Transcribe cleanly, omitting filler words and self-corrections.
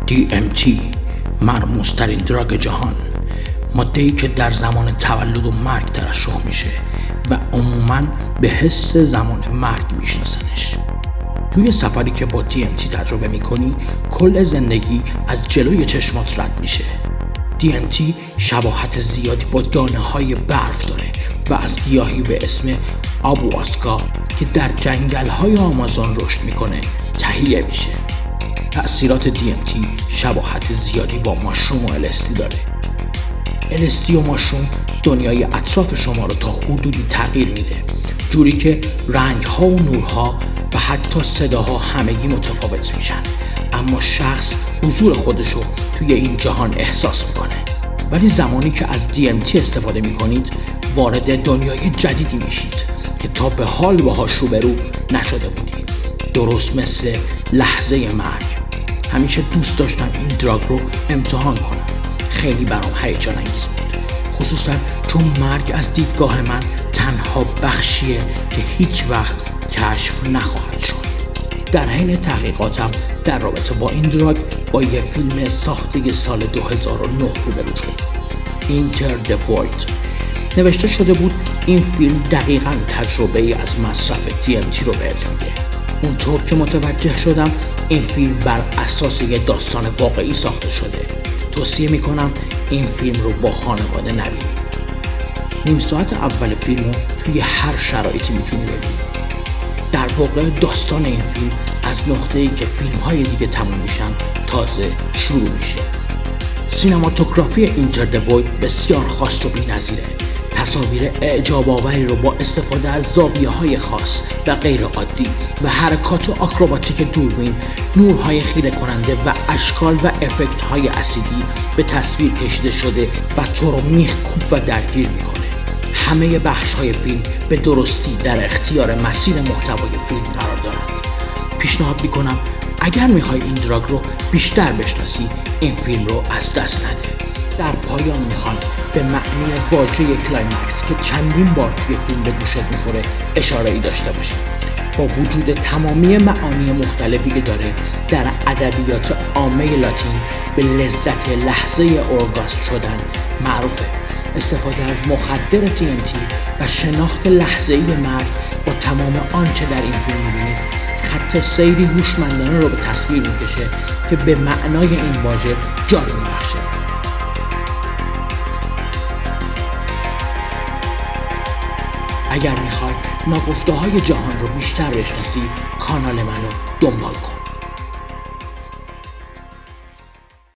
DMT، مرموزترین دراگ جهان، ماده‌ای که در زمان تولد و مرگ ترشح میشه و عموماً به حس زمان مرگ میشناسنش. توی سفری که با DMT تجربه میکنی کل زندگی از جلوی چشمات رد میشه. DMT شباهت زیادی با دانه های برف داره و از گیاهی به اسم آبواسکا که در جنگل های آمازون رشد میکنه تهیه میشه. تأثیرات DMT شباهت زیادی با ماشروم و LSD داره. LSD و ماشروم دنیای اطراف شما رو تا حدودی تغییر میده، جوری که رنگ ها و نورها و حتی صداها همگی متفاوت میشن، اما شخص حضور خودشو توی این جهان احساس میکنه. ولی زمانی که از DMT استفاده میکنید وارد دنیای جدیدی میشید که تا به حال باهاش روبرو نشده بودید. درست مثل لحظه مرگ. همیشه دوست داشتم این دراگ رو امتحان کنم. خیلی برام هیجان انگیز بود، خصوصا چون مرگ از دیدگاه من تنها بخشیه که هیچ وقت کشف نخواهد شد. در حین تحقیقاتم در رابطه با این دراگ با یه فیلم ساخته سال 2009 روبرو شدم، Enter the Void. نوشته شده بود این فیلم دقیقاً تجربه ای از مصرف DMT رو بهت میده. اونطور که متوجه شدم این فیلم بر اساس یه داستان واقعی ساخته شده. توصیه میکنم این فیلم رو با خانواده نبینید. نیم ساعت اول فیلم رو توی هر شرایطی میتونی ببینی. در واقع داستان این فیلم از نقطه‌ای که فیلم‌های دیگه تموم میشن تازه شروع میشه. سینماتوگرافی Enter the Void بسیار خاص و بی‌نظیره. تصاویر اعجاب‌آوری رو با استفاده از زاویه‌های خاص و غیر عادی و حرکات آکروباتیک دوربین، نورهای خیره کننده و اشکال و افکت‌های اسیدی به تصویر کشیده شده و تو رو میخکوب و درگیر میکنه. همه بخش‌های فیلم به درستی در اختیار مسیر محتوای فیلم قرار دارند. پیشنهاد میکنم اگر میخوای این دراگ رو بیشتر بشناسی این فیلم رو از دست نده. در پایان میخوام به معنی واژه کلایمکس که چندین بار توی فیلم به گوشت میخوره اشاره ای داشته باشیم. با وجود تمامی معانی مختلفی که داره، در ادبیات عامه لاتین به لذت لحظه اورگاسم شدن معروفه. استفاده از مخدر DMT و شناخت لحظه‌ای مرگ با تمام آنچه در این فیلم می‌بینید خط سیری هوشمندانه رو به تصویر میکشه که به معنای این واژه جان میبخشه. اگر میخوای ناگفته‌های جهان رو بیشتر بشناسی کانال منو دنبال کن.